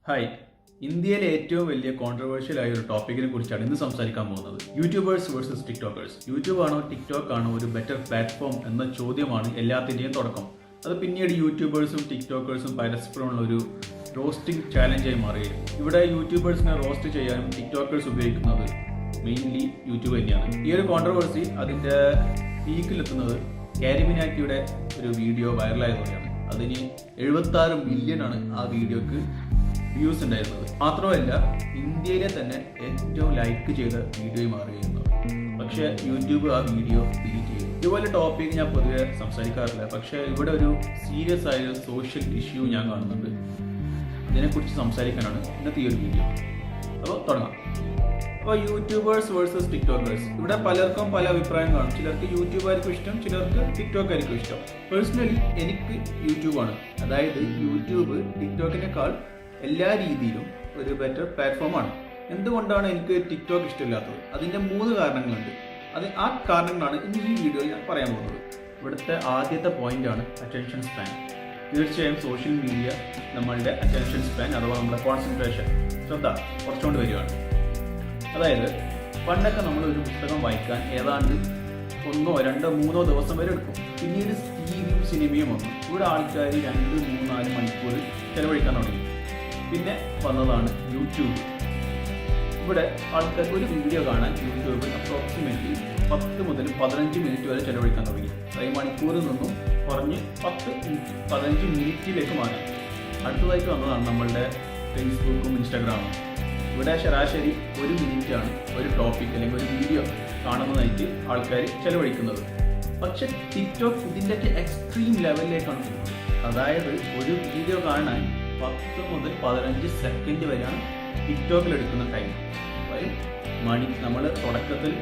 Hi, ഇന്ത്യയിലെ ഏറ്റവും വലിയ കോൺട്രവേഴ്ഷ്യൽ ആയ ഒരു ടോപ്പിക്കിനെ കുറിച്ചാണ് ഇന്ന് സംസാരിക്കാൻ പോകുന്നത്. YouTubers versus TikTokers. യൂട്യൂബ് ആണോ ടിക്ടോക്ക് ആണോ ഒരു ബെറ്റർ പ്ലാറ്റ്ഫോം എന്ന ചോദ്യമാണ് എല്ലാത്തിൻ്റെയും തുടക്കം. അത് പിന്നീട് യൂട്യൂബേഴ്സും ടിക്ടോക്കേഴ്സും പരസ്പരമുള്ള ഒരു റോസ്റ്റിംഗ് ചാലഞ്ചായി മാറുകയും ഇവിടെ യൂട്യൂബേഴ്സിനെ റോസ്റ്റ് ചെയ്യാനും ടിക്ടോക്കേഴ്സ് ഉപയോഗിക്കുന്നത് മെയിൻലി യൂട്യൂബ് തന്നെയാണ്. ഈ ഒരു കോൺട്രവേഴ്സി അതിൻ്റെ പീക്കിലെത്തുന്നത് കാരിമിനാക്കിയുടെ ഒരു വീഡിയോ വൈറലായതോടെയാണ്. അതിന് 76 മില്യണാണ് ആ വീഡിയോക്ക് വ്യൂസ് ഉണ്ടായിരുന്നത്. മാത്രമല്ല ഇന്ത്യയിലെ തന്നെ ഏറ്റവും ലൈക്ക് ചെയ്ത വീഡിയോ മാറുകയാണ്. പക്ഷേ യൂട്യൂബ് ആ വീഡിയോ ഡിലീറ്റ് ചെയ്തു. ഇതുപോലെ ടോപ്പിക് ഞാൻ പൊതുവെ സംസാരിക്കാറില്ല, പക്ഷേ ഇവിടെ ഒരു സീരിയസ് ആയ സോഷ്യൽ ഇഷ്യൂ ഞാൻ കാണുന്നുണ്ട്. അതിനെക്കുറിച്ച് സംസാരിക്കാനാണ് ഇന്നത്തെ ഈ ഒരു വീഡിയോ. അപ്പോൾ തുടങ്ങാം. അപ്പോൾ യൂട്യൂബേഴ്സ് വേഴ്സസ് ടിക്ടോക്കേഴ്സ്. ഇവിടെ പലർക്കും പല അഭിപ്രായം കാണും. ചിലർക്ക് യൂട്യൂബായിരിക്കും ഇഷ്ടം, ചിലർക്ക് ടിക്ടോക്ക് ആയിരിക്കും ഇഷ്ടം. പേഴ്സണലി എനിക്ക് യൂട്യൂബാണ്. അതായത് യൂട്യൂബ് ടിക്ടോക്കിനേക്കാൾ എല്ലാ രീതിയിലും ഒരു ബെറ്റർ പ്ലാറ്റ്ഫോമാണ്. എന്തുകൊണ്ടാണ് എനിക്ക് ടിക്ടോക്ക് ഇഷ്ടമില്ലാത്തത്? അതിൻ്റെ 3 കാരണങ്ങളുണ്ട്. ആ കാരണങ്ങളാണ് ഇന്ന് ഈ വീഡിയോയിൽ ഞാൻ പറയാൻ പോകുന്നത്. ഇവിടുത്തെ ആദ്യത്തെ പോയിന്റാണ് അറ്റൻഷൻ സ്പാൻ. തീർച്ചയായും സോഷ്യൽ മീഡിയ നമ്മളുടെ അറ്റൻഷൻ സ്പാൻ അഥവാ നമ്മുടെ കോൺസെൻട്രേഷൻ, ശ്രദ്ധ കുറച്ചുകൊണ്ട് വരികയാണ്. അതായത് പണ്ടൊക്കെ നമ്മൾ ഒരു പുസ്തകം വായിക്കാൻ ഏതാണ്ട് 1, 2, 3 ദിവസം വരെ എടുക്കും. പിന്നീട് ടിവിയും സിനിമയും വന്നു. ഇവിടെ ആൾക്കാർ 2, 3, 4 മണിക്കൂർ ചെലവഴിക്കാൻ തുടങ്ങി. പിന്നെ വന്നതാണ് യൂട്യൂബ്. ഇവിടെ ആൾക്കാർ ഒരു വീഡിയോ കാണാൻ യൂട്യൂബിൽ അപ്രോക്സിമേറ്റ്ലി 10 മുതൽ 15 മിനിറ്റ് വരെ ചെലവഴിക്കാൻ തുടങ്ങി. ഈ മണിക്കൂറിൽ നിന്നും കുറഞ്ഞ് 10-15 മിനിറ്റിലേക്ക് മാറി. അടുത്തതായിട്ട് വന്നതാണ് നമ്മളുടെ ഫേസ്ബുക്കും ഇൻസ്റ്റാഗ്രാമും. ഇവിടെ ശരാശരി 1 മിനിറ്റാണ് ഒരു ടോപ്പിക് അല്ലെങ്കിൽ ഒരു വീഡിയോ കാണുന്നതായിട്ട് ആൾക്കാർ ചെലവഴിക്കുന്നത്. പക്ഷെ ടിക്ടോക്ക് ഇതിൻ്റെയൊക്കെ എക്സ്ട്രീം ലെവലിലേക്കാണ് പോകുന്നത്. അതായത് ഒരു വീഡിയോ കാണാൻ 10 മുതൽ 15 സെക്കൻഡ് വരെയാണ് ടിക്ടോക്കിൽ എടുക്കുന്ന ടൈം. അതായത് നമ്മൾ തുടക്കത്തിൽ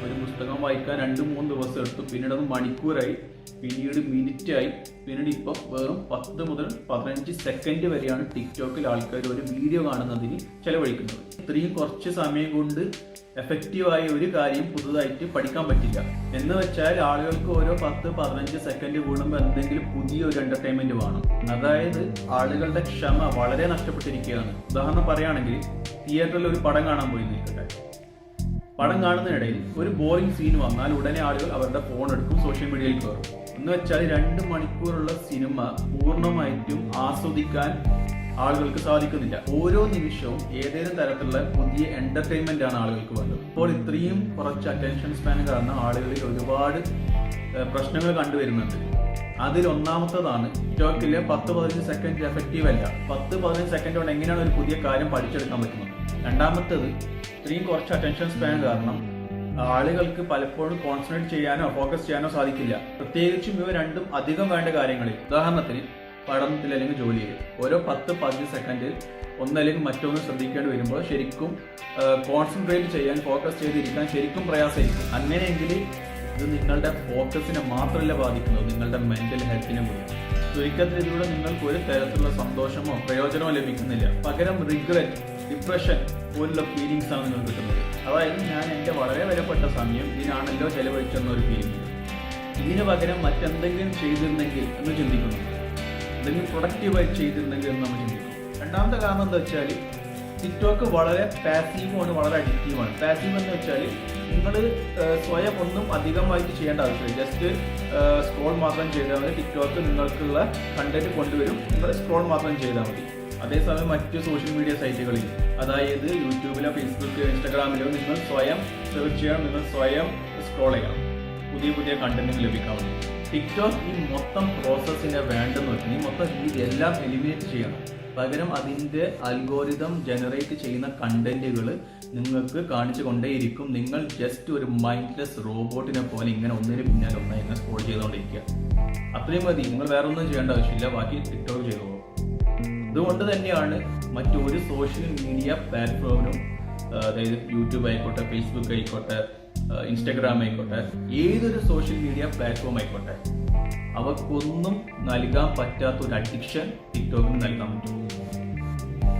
ഒരു പുസ്തകം വായിക്കാൻ 2-3 ദിവസം എടുത്തു. പിന്നീട് അത് മണിക്കൂറായി, പിന്നീട് മിനിറ്റായി, പിന്നീട് ഇപ്പം വെറും 10 മുതൽ 15 സെക്കൻഡ് വരെയാണ് ടിക്ടോക്കിൽ ആൾക്കാർ ഒരു വീഡിയോ കാണുന്നതിന് ചെലവഴിക്കുന്നത്. ഇത്രയും കുറച്ച് സമയം കൊണ്ട് എഫക്റ്റീവായ ഒരു കാര്യം പുതുതായിട്ട് പഠിക്കാൻ പറ്റില്ല. എന്ന് വെച്ചാൽ ആളുകൾക്ക് ഓരോ 10-15 സെക്കൻഡ് കൂടുമ്പോൾ എന്തെങ്കിലും പുതിയൊരു എന്റർടൈൻമെന്റ് വേണം. അതായത് ആളുകളുടെ ക്ഷമ വളരെ നഷ്ടപ്പെട്ടിരിക്കുകയാണ്. ഉദാഹരണം പറയുകയാണെങ്കിൽ തിയേറ്ററിൽ ഒരു പടം കാണാൻ പോയി നിൽക്കട്ടെ. പടം കാണുന്നതിനിടയിൽ ഒരു ബോറിംഗ് സീൻ വന്നാൽ ഉടനെ ആളുകൾ അവരുടെ ഫോൺ എടുക്കും, സോഷ്യൽ മീഡിയയിൽ കയറും. എന്ന് വെച്ചാൽ 2 മണിക്കൂറുള്ള സിനിമ പൂർണ്ണമായിട്ടും ആസ്വദിക്കാൻ ആളുകൾക്ക് സാധിക്കുന്നില്ല. ഓരോ നിമിഷവും ഏതെങ്കിലും തരത്തിലുള്ള പുതിയ എന്റർടൈൻമെന്റ് ആണ് ആളുകൾക്ക് വേണ്ടത്. അപ്പോൾ ഇത്രയും കുറച്ച് അറ്റൻഷൻ സ്പാൻ കാരണം ആളുകളിൽ ഒരുപാട് പ്രശ്നങ്ങൾ കണ്ടുവരുന്നുണ്ട്. അതിൽ ഒന്നാമത്തതാണ് ടിക്ടോക്കിലെ 10-15 സെക്കൻഡ് എഫക്റ്റീവ് അല്ല. 10-15 സെക്കൻഡ് കൊണ്ട് എങ്ങനെയാണ് ഒരു പുതിയ കാര്യം പഠിച്ചെടുക്കാൻ പറ്റുന്നത്. രണ്ടാമത്തത് ഇത്രയും കുറച്ച് അറ്റൻഷൻ സ്പാൻ കാരണം ആളുകൾക്ക് പലപ്പോഴും കോൺസെൻട്രേറ്റ് ചെയ്യാനോ ഫോക്കസ് ചെയ്യാനോ സാധിക്കില്ല. പ്രത്യേകിച്ചും ഇവ രണ്ടും അധികം വേണ്ട കാര്യങ്ങളിൽ. ഉദാഹരണത്തിന് പഠനത്തിൽ അല്ലെങ്കിൽ ജോലിയിൽ ഓരോ 10-15 സെക്കൻഡ് ഒന്നല്ലെങ്കിൽ മറ്റൊന്ന് ശ്രദ്ധിക്കേണ്ടി വരുമ്പോൾ ശരിക്കും കോൺസെൻട്രേറ്റ് ചെയ്യാൻ, ഫോക്കസ് ചെയ്തിരിക്കാൻ ശരിക്കും പ്രയാസമായിരിക്കും. അങ്ങനെയെങ്കിൽ ഇത് നിങ്ങളുടെ ഫോക്കസിനെ മാത്രമല്ല ബാധിക്കുന്നത്, നിങ്ങളുടെ മെന്റൽ ഹെൽത്തിനെ കൂടി. ചുരുക്കത്തിൽ ഇതിലൂടെ നിങ്ങൾക്ക് ഒരു തരത്തിലുള്ള സന്തോഷമോ പ്രയോജനമോ ലഭിക്കുന്നില്ല. പകരം റിഗ്രറ്റ്, ഡിപ്രഷൻ പോലുള്ള ഫീലിങ്സ് ആണ് നിങ്ങൾക്ക് കിട്ടുന്നത്. അതായത് ഞാൻ എൻ്റെ വളരെ വിലപ്പെട്ട സമയം ഇതിനാണല്ലോ ചെലവഴിച്ചെന്നൊരു ഫീലിംഗ്. ഇതിന് പകരം മറ്റെന്തെങ്കിലും ചെയ്തിരുന്നെങ്കിൽ എന്ന് ചിന്തിക്കുന്നു, എന്തെങ്കിലും പ്രൊഡക്റ്റീവായി ചെയ്തിരുന്നെങ്കിൽ എന്ന് നമ്മൾ ചിന്തിക്കുന്നു. രണ്ടാമത്തെ കാരണം എന്താ വെച്ചാൽ ടിക്ടോക്ക് വളരെ പാസീവുമാണ്, വളരെ അഡിക്റ്റീവാണ്. പാസീവ് എന്ന് വെച്ചാൽ നിങ്ങൾ സ്വയം ഒന്നും അധികമായിട്ട് ചെയ്യേണ്ട ആവശ്യമില്ല. ജസ്റ്റ് സ്ക്രോൾ മാത്രം ചെയ്താൽ മതി. ടിക്ടോക്ക് നിങ്ങൾക്കുള്ള കണ്ടന്റ് കൊണ്ടുവരും, നിങ്ങൾ സ്ക്രോൾ മാത്രം ചെയ്താൽ മതി. അതേസമയം മറ്റ് സോഷ്യൽ മീഡിയ സൈറ്റുകളിൽ, അതായത് യൂട്യൂബിലോ ഫേസ്ബുക്ക് ഇൻസ്റ്റാഗ്രാമിലോ നിങ്ങൾ സ്വയം സെർച്ച് ചെയ്യണം, നിങ്ങൾ സ്വയം സ്ക്രോൾ ചെയ്യണം, പുതിയ കണ്ടന്റുകൾ ലഭിക്കാൻ വേണ്ടി. ടിക്ടോക്ക് ഈ മൊത്തം പ്രോസസ്സിനെ വേണ്ടെന്ന് വെച്ചാൽ ഈ മൊത്തം രീതി എല്ലാം എലിമിനേറ്റ് ചെയ്യണം. പകരം അതിൻ്റെ അൽഗോരിതം ജനറേറ്റ് ചെയ്യുന്ന കണ്ടന്റുകൾ നിങ്ങൾക്ക് കാണിച്ചു കൊണ്ടേയിരിക്കും. നിങ്ങൾ ജസ്റ്റ് ഒരു മൈൻഡ്ലെസ് റോബോട്ടിനെ പോലെ ഇങ്ങനെ ഒന്നിന് പിന്നാലെ ഒന്നായി ഇങ്ങനെ സ്ക്രോൾ ചെയ്തുകൊണ്ടിരിക്കുക. അത്രയും മതി, നിങ്ങൾ വേറെ ഒന്നും ചെയ്യേണ്ട ആവശ്യമില്ല, ബാക്കി ടിക്ടോക്ക് ചെയ്തോളൂ. അതുകൊണ്ട് തന്നെയാണ് മറ്റൊരു സോഷ്യൽ മീഡിയ പ്ലാറ്റ്ഫോമിനും, അതായത് യൂട്യൂബ് ആയിക്കോട്ടെ, ഫേസ്ബുക്ക് ആയിക്കോട്ടെ, ഇൻസ്റ്റാഗ്രാം ആയിക്കോട്ടെ, ഏതൊരു സോഷ്യൽ മീഡിയ പ്ലാറ്റ്ഫോം ആയിക്കോട്ടെ, അവർക്കൊന്നും നൽകാൻ പറ്റാത്ത ഒരു അഡിക്ഷൻ ടിക്ടോക്കിന് നൽകാൻ പറ്റും.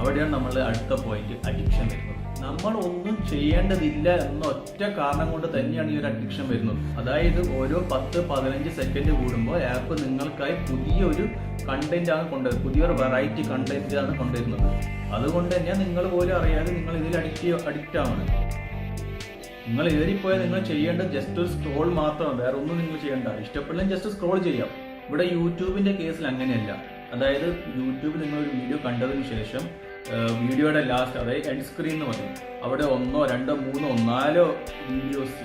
അവിടെയാണ് നമ്മൾ അടുത്ത പോയിന്റ് അഡിക്ഷൻ വരുന്നത്. നമ്മൾ ഒന്നും ചെയ്യേണ്ടതില്ല എന്ന ഒറ്റ കാരണം കൊണ്ട് തന്നെയാണ് ഈ ഒരു അഡിക്ഷൻ വരുന്നത്. അതായത് ഓരോ 10-15 സെക്കൻഡ് കൂടുമ്പോൾ ആപ്പ് നിങ്ങൾക്കായി പുതിയൊരു കണ്ടന്റ് ആണ് കൊണ്ടുവരുന്നത്, പുതിയൊരു വെറൈറ്റി കണ്ടന്റ് ആണ് കൊണ്ടുവരുന്നത്. അതുകൊണ്ട് തന്നെ നിങ്ങൾ പോലും അറിയാതെ നിങ്ങൾ ഇതിൽ അഡിക്റ്റ് ആവുന്നത്. നിങ്ങൾ ഏറിപ്പോയാൽ നിങ്ങൾ ചെയ്യേണ്ടത് ജസ്റ്റ് ഒരു സ്ക്രോൾ മാത്രമാണ്, വേറെ ഒന്നും നിങ്ങൾ ചെയ്യേണ്ട. ഇഷ്ടപ്പെടലും ജസ്റ്റ് സ്ക്രോൾ ചെയ്യാം. ഇവിടെ യൂട്യൂബിന്റെ കേസിൽ അങ്ങനെയല്ല. അതായത് യൂട്യൂബിൽ നിങ്ങൾ ഒരു വീഡിയോ കണ്ടതിന് ശേഷം വീഡിയോയുടെ ലാസ്റ്റ്, അതായത് എൻഡ് സ്ക്രീൻ എന്ന് പറയും, അവിടെ 1, 2, 3, 4 വീഡിയോസ്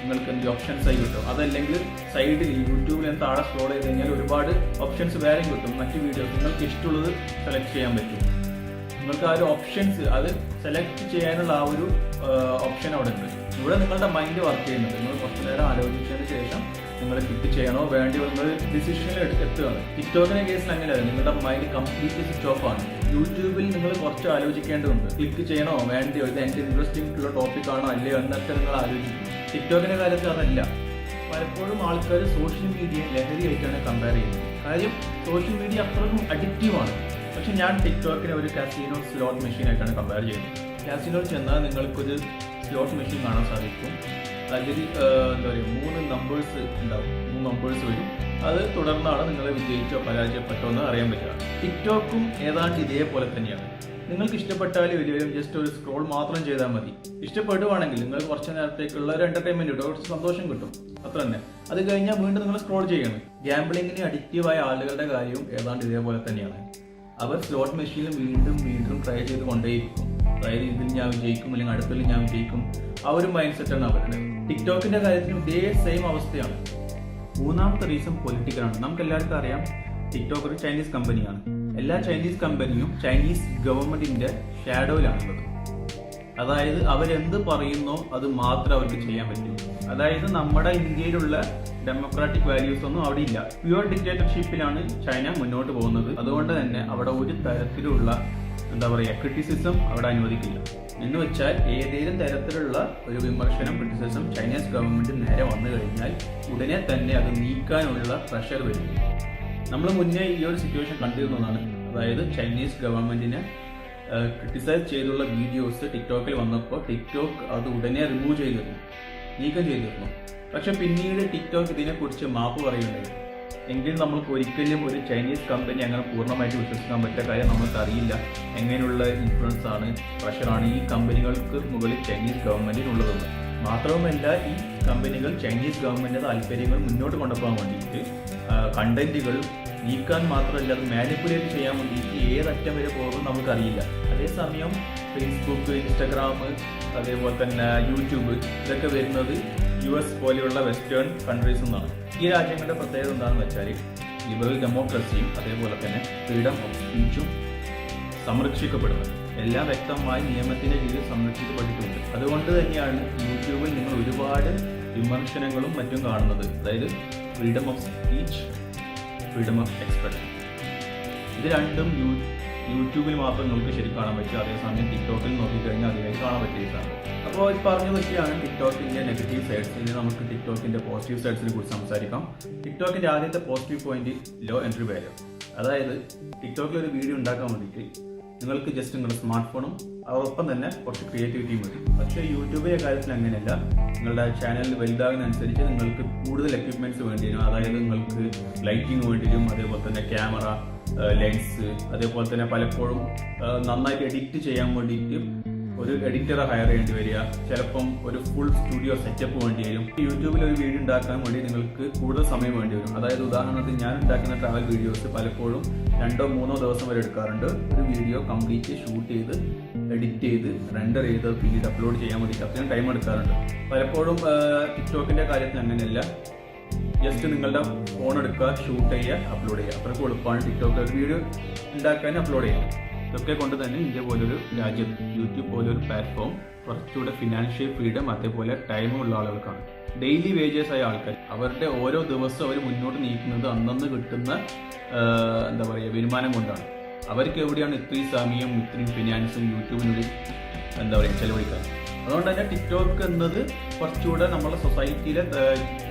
നിങ്ങൾക്ക് എന്ത് ഓപ്ഷൻസ് ആയി കിട്ടും. അതല്ലെങ്കിൽ സൈഡിൽ യൂട്യൂബിൽ താഴെ സ്ക്രോൾ ചെയ്ത് കഴിഞ്ഞാൽ ഒരുപാട് ഓപ്ഷൻസ് വേറെയും കിട്ടും. മറ്റ് വീഡിയോസ് നിങ്ങൾക്ക് ഇഷ്ടമുള്ളത് സെലക്ട് ചെയ്യാൻ പറ്റും. നിങ്ങൾക്ക് ആ ഒരു ഓപ്ഷൻസ് അത് സെലക്ട് ചെയ്യാനുള്ള ആ ഒരു ഓപ്ഷൻ അവിടെ ഉണ്ട്. ഇവിടെ നിങ്ങളുടെ മൈൻഡ് വർക്ക് ചെയ്യുന്നുണ്ട്. നിങ്ങൾ കുറച്ചു നേരം ആലോചിച്ചതിന് ശേഷം നിങ്ങൾ ക്ലിക്ക് ചെയ്യണോ വേണ്ടിയോ നിങ്ങൾ ഡിസിഷനിൽ എത്തുകയാണ്. ടിക്ടോക്കിന്റെ കേസിൽ അങ്ങനെയല്ല, നിങ്ങളുടെ മൈൻഡ് കംപ്ലീറ്റ്ലി സ്വിച്ച് ഓഫ് ആണ്. യൂട്യൂബിൽ നിങ്ങൾ കുറച്ച് ആലോചിക്കേണ്ടതുണ്ട്, ക്ലിക്ക് ചെയ്യണോ വേണ്ടിയോ, ഇത് എൻ്റെ ഇൻട്രസ്റ്റിംഗ് ഉള്ള ടോപ്പിക് ആണോ അല്ലയോ എന്നൊക്കെ നിങ്ങൾ ആലോചിക്കും. ടിക്ടോക്കിന്റെ കാര്യത്തിൽ അതല്ല. പലപ്പോഴും ആൾക്കാർ സോഷ്യൽ മീഡിയ ലഹരിയായിട്ടാണ് കമ്പയർ ചെയ്യുന്നത്. കാര്യം സോഷ്യൽ മീഡിയ അത്രയും അഡിക്റ്റീവാണ്. പക്ഷെ ഞാൻ ടിക്ടോക്കിനെ ഒരു കാസിനോ സ്ലോട്ട് മെഷീൻ ആയിട്ടാണ് കമ്പയർ ചെയ്യുന്നത്. കാസിനോയിൽ ചെന്നാൽ നിങ്ങൾക്കൊരു സ്ലോട്ട് മെഷീൻ കാണാൻ സാധിക്കും. അതിൽ എന്താ പറയുക 3 നമ്പേഴ്സ് ഉണ്ടാവും, 3 നമ്പേഴ്സ് വരും. അത് തുടർന്നാണ് നിങ്ങൾ വിജയിച്ചോ പരാജയപ്പെട്ടോ എന്ന് അറിയാൻ പറ്റുക. ടിക്ടോക്കും ഏതാണ്ട് ഇതേപോലെ തന്നെയാണ്. നിങ്ങൾക്ക് ഇഷ്ടപ്പെട്ടാൽ വലിയ ജസ്റ്റ് ഒരു സ്ക്രോൾ മാത്രം ചെയ്താൽ മതി. ഇഷ്ടപ്പെടുവാണെങ്കിൽ നിങ്ങൾ കുറച്ച് നേരത്തേക്കുള്ള ഒരു എന്റർടൈൻമെന്റ് കിട്ടും, കുറച്ച് സന്തോഷം കിട്ടും, അത്ര തന്നെ. അത് കഴിഞ്ഞാൽ വീണ്ടും നിങ്ങൾ സ്ക്രോൾ ചെയ്യണം. ഗാംബ്ലിങ്ങിന് അഡിക്റ്റീവായ ആളുകളുടെ കാര്യവും ഏതാണ്ട് ഇതേപോലെ തന്നെയാണ്. അവർ സ്ലോട്ട് മെഷീനിൽ വീണ്ടും വീണ്ടും ട്രൈ ചെയ്ത് കൊണ്ടേയിരിക്കും. അതായത് ഇതിൽ ഞാൻ വിജയിക്കും അല്ലെങ്കിൽ അടുത്തതിൽ ഞാൻ വിജയിക്കും. ആ ഒരു മൈൻഡ് സെറ്റാണ് അവരുടെ. ടിക്ടോക്കിന്റെ കാര്യത്തിലും ഇതേ സെയിം അവസ്ഥയാണ്. മൂന്നാമത്തെ റീസൺ പൊളിറ്റിക്കലാണ്. നമുക്ക് എല്ലാവർക്കും അറിയാം ടിക്ടോക്ക് ഒരു ചൈനീസ് കമ്പനിയാണ്. എല്ലാ ചൈനീസ് കമ്പനിയും ചൈനീസ് ഗവൺമെന്റിന്റെ ഷാഡോയിലാണുള്ളത്. അതായത് അവരെന്ത് പറയുന്നോ അത് മാത്രമേ അവർക്ക് ചെയ്യാൻ പറ്റൂ. അതായത് നമ്മുടെ ഇന്ത്യയിലുള്ള ഡെമോക്രാറ്റിക് വാല്യൂസ് ഒന്നും അവിടെ ഇല്ല. പ്യുവർ ഡിക്റ്റേറ്റർഷിപ്പിലാണ് ചൈന മുന്നോട്ട് പോകുന്നത്. അതുകൊണ്ട് തന്നെ അവിടെ ഒരു തരത്തിലുള്ള ക്രിറ്റിസിസം അവിടെ അനുവദിക്കില്ല. എന്ന് വെച്ചാൽ ഏതെങ്കിലും തരത്തിലുള്ള ഒരു വിമർശനം, ക്രിറ്റിസിസം ചൈനീസ് ഗവൺമെന്റ് നേരെ വന്നു കഴിഞ്ഞാൽ ഉടനെ തന്നെ അത് നീക്കാനുള്ള പ്രഷർ വരും. നമ്മൾ മുന്നേ ഈ ഒരു സിറ്റുവേഷൻ കണ്ടിരുന്നതാണ്. അതായത് ചൈനീസ് ഗവൺമെന്റിനെ ക്രിട്ടിസൈസ് ചെയ്തുള്ള വീഡിയോസ് ടിക്ടോക്കിൽ വന്നപ്പോൾ ടിക്ടോക്ക് അത് ഉടനെ റിമൂവ് ചെയ്തിരുന്നു, നീക്കം ചെയ്തിരുന്നു. പക്ഷെ പിന്നീട് ടിക്ടോക്ക് ഇതിനെക്കുറിച്ച് മാപ്പ് പറയുന്നുണ്ടായി. എങ്കിൽ നമുക്ക് ഒരിക്കലും ഒരു ചൈനീസ് കമ്പനി അങ്ങനെ പൂർണ്ണമായിട്ട് വിശ്വസിക്കാൻ പറ്റിയ കാര്യം നമുക്ക് അറിയില്ല. എങ്ങനെയുള്ള ഇൻഫ്ലുവൻസ് ആണ്, പ്രഷറാണ് ഈ കമ്പനികൾക്ക് മുകളിൽ ചൈനീസ് ഗവൺമെന്റിനുള്ളതെന്ന്. മാത്രവുമല്ല ഈ കമ്പനികൾ ചൈനീസ് ഗവൺമെന്റിന്റെ താല്പര്യങ്ങൾ മുന്നോട്ട് കൊണ്ടുപോകാൻ വേണ്ടിയിട്ട് കണ്ടന്റുകൾ നീക്കാൻ മാത്രമല്ല അത് മാനിപ്പുലേറ്റ് ചെയ്യാൻ വേണ്ടിയിട്ട് ഏതറ്റം വരെ പോകുമെന്ന് നമുക്കറിയില്ല. അതേസമയം ഫേസ്ബുക്ക്, ഇൻസ്റ്റഗ്രാം, അതേപോലെ തന്നെ യൂട്യൂബ് ഇതൊക്കെ വരുന്നത് US പോലെയുള്ള വെസ്റ്റേൺ കൺട്രീസിൽ നിന്നാണ്. ഈ രാജ്യങ്ങളുടെ പ്രത്യേകത എന്താണെന്ന് വെച്ചാൽ ലിബറൽ ഡെമോക്രസിയും അതേപോലെ തന്നെ ഫ്രീഡം ഓഫ് സ്പീച്ചും സംരക്ഷിക്കപ്പെടുന്നത്. എല്ലാം വ്യക്തമായി നിയമത്തിന്റെ കീഴിൽ സംരക്ഷിക്കപ്പെട്ടിട്ടുണ്ട്. അതുകൊണ്ട് തന്നെയാണ് യൂട്യൂബിൽ നിങ്ങൾ ഒരുപാട് വിമർശനങ്ങളും മറ്റും കാണുന്നത്. അതായത് freedom of speech, freedom of expression, ഇത് രണ്ടും യൂട്യൂബിൽ മാത്രം നിങ്ങൾക്ക് ശരിക്കും കാണാൻ പറ്റും. അതേസമയം ടിക്ടോക്കിൽ നോക്കിക്കഴിഞ്ഞാൽ അതിലേക്ക് കാണാൻ പറ്റിയ സംഭവം. അപ്പോൾ ഇത് പറഞ്ഞതൊക്കെയാണ് ടിക്ടോക്കിന്റെ നെഗറ്റീവ് സൈഡ്സ്. ഇനി നമുക്ക് ടിക്ടോക്കിന്റെ പോസിറ്റീവ് സൈഡ്സിനെ കുറിച്ച് സംസാരിക്കാം. ടിക്ടോക്കിന്റെ ആദ്യത്തെ positive point low entry barrier. അതായത് ടിക്ടോക്കിൽ ഒരു വീഡിയോ ഉണ്ടാക്കാൻ വേണ്ടിയിട്ട് നിങ്ങൾക്ക് ജസ്റ്റ് നിങ്ങളുടെ സ്മാർട്ട് ഫോണും അതോടൊപ്പം തന്നെ കുറച്ച് ക്രിയേറ്റിവിറ്റിയും മതി. പക്ഷേ യൂട്യൂബിന്റെ കാര്യത്തിൽ അങ്ങനെയല്ല. നിങ്ങളുടെ ചാനൽ വലുതാകുന്നതനുസരിച്ച് നിങ്ങൾക്ക് കൂടുതൽ എക്യുപ്മെന്റ്സ് വേണ്ടി വരും. അതായത് നിങ്ങൾക്ക് ലൈറ്റിംഗ് വേണ്ടി വരും, അതേപോലെ തന്നെ ക്യാമറ, ലെൻസ്, അതേപോലെ തന്നെ പലപ്പോഴും നന്നായിട്ട് എഡിറ്റ് ചെയ്യാൻ വേണ്ടിയിട്ട് ഒരു എഡിറ്ററെ ഹയർ ചെയ്യേണ്ടി വരിക. ചിലപ്പം ഒരു ഫുൾ സ്റ്റുഡിയോ സെറ്റപ്പ് വേണ്ടി വരും. യൂട്യൂബിൽ ഒരു വീഡിയോ ഉണ്ടാക്കാൻ വേണ്ടി നിങ്ങൾക്ക് കൂടുതൽ സമയം വേണ്ടി വരും. അതായത് ഉദാഹരണത്തിന് ഞാൻ ഉണ്ടാക്കുന്ന ട്രാവൽ വീഡിയോസ് പലപ്പോഴും 2-3 ദിവസം വരെ എടുക്കാറുണ്ട്. ഒരു വീഡിയോ കംപ്ലീറ്റ് ഷൂട്ട് ചെയ്ത് എഡിറ്റ് ചെയ്ത് റെൻഡർ ചെയ്ത് പിന്നീട് അപ്ലോഡ് ചെയ്യാൻ വേണ്ടിയിട്ട് അത്രയും ടൈം എടുക്കാറുണ്ട്. പലപ്പോഴും ടിക്ടോക്കിന്റെ കാര്യത്തിൽ അങ്ങനെയല്ല. ജസ്റ്റ് നിങ്ങളുടെ ഫോൺ എടുക്കുക, ഷൂട്ട് ചെയ്യുക, അപ്ലോഡ് ചെയ്യുക. അത്രയ്ക്ക് എളുപ്പമാണ് ടിക്ടോക്ക് ഒരു വീഡിയോ ഉണ്ടാക്കാൻ അപ്ലോഡ് ചെയ്യാൻ. ഇതൊക്കെ കൊണ്ട് തന്നെ ഇന്ത്യ പോലൊരു രാജ്യത്ത് യൂട്യൂബ് പോലൊരു പ്ലാറ്റ്ഫോം കുറച്ചുകൂടെ ഫിനാൻഷ്യൽ ഫ്രീഡം അതേപോലെ ടൈമുള്ള ആളുകൾക്കാണ്. ഡെയിലി വേജസ് ആയ ആൾക്കാർ അവരുടെ ഓരോ ദിവസവും അവർ മുന്നോട്ട് നീക്കുന്നത് അന്നന്ന് കിട്ടുന്ന വരുമാനം കൊണ്ടാണ്. അവർക്ക് എവിടെയാണ് ഇത്രയും സമയം ഇത്രയും ഫിനാൻസും യൂട്യൂബിനുള്ളിൽ ചെലവഴിക്കാൻ. അതുകൊണ്ട് തന്നെ ടിക്ടോക്ക് എന്നത് കുറച്ചുകൂടെ നമ്മുടെ സൊസൈറ്റിയിലെ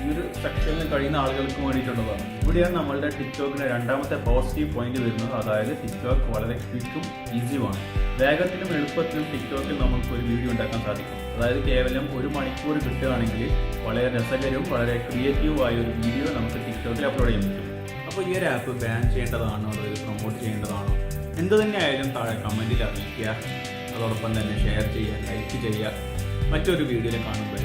ഈ ഒരു സെക്ഷനിൽ കഴിയുന്ന ആളുകൾക്ക് വേണ്ടിയിട്ടുള്ളതാണ്. ഇവിടെയാണ് നമ്മളുടെ ടിക്ടോക്കിന്റെ രണ്ടാമത്തെ പോസിറ്റീവ് പോയിന്റ് വരുന്നത്. അതായത് ടിക്ടോക്ക് വളരെ ക്വിക്കും ഈസിയുമാണ്. വേഗത്തിലും എളുപ്പത്തിലും ടിക്ടോക്കിൽ നമുക്ക് ഒരു വീഡിയോ ഉണ്ടാക്കാൻ സാധിക്കും. അതായത് കേവലം 1 മണിക്കൂർ കിട്ടുകയാണെങ്കിൽ വളരെ രസകരവും വളരെ ക്രിയേറ്റീവുമായ ഒരു വീഡിയോ നമുക്ക് ടിക്ടോക്കിൽ അപ്ലോഡ് ചെയ്യാൻ പറ്റും. അപ്പോൾ ഈ ഒരു ആപ്പ് ബാൻ ചെയ്യേണ്ടതാണോ അതോ ഇത് പ്രൊമോട്ട് ചെയ്യേണ്ടതാണോ എന്ത് തന്നെയായാലും താഴെ കമൻറ്റിൽ അറിയിക്കുക. അതോടൊപ്പം തന്നെ ഷെയർ ചെയ്യുക, ലൈക്ക് ചെയ്യുക. മറ്റൊരു വീഡിയോയിൽ കാണുമ്പോൾ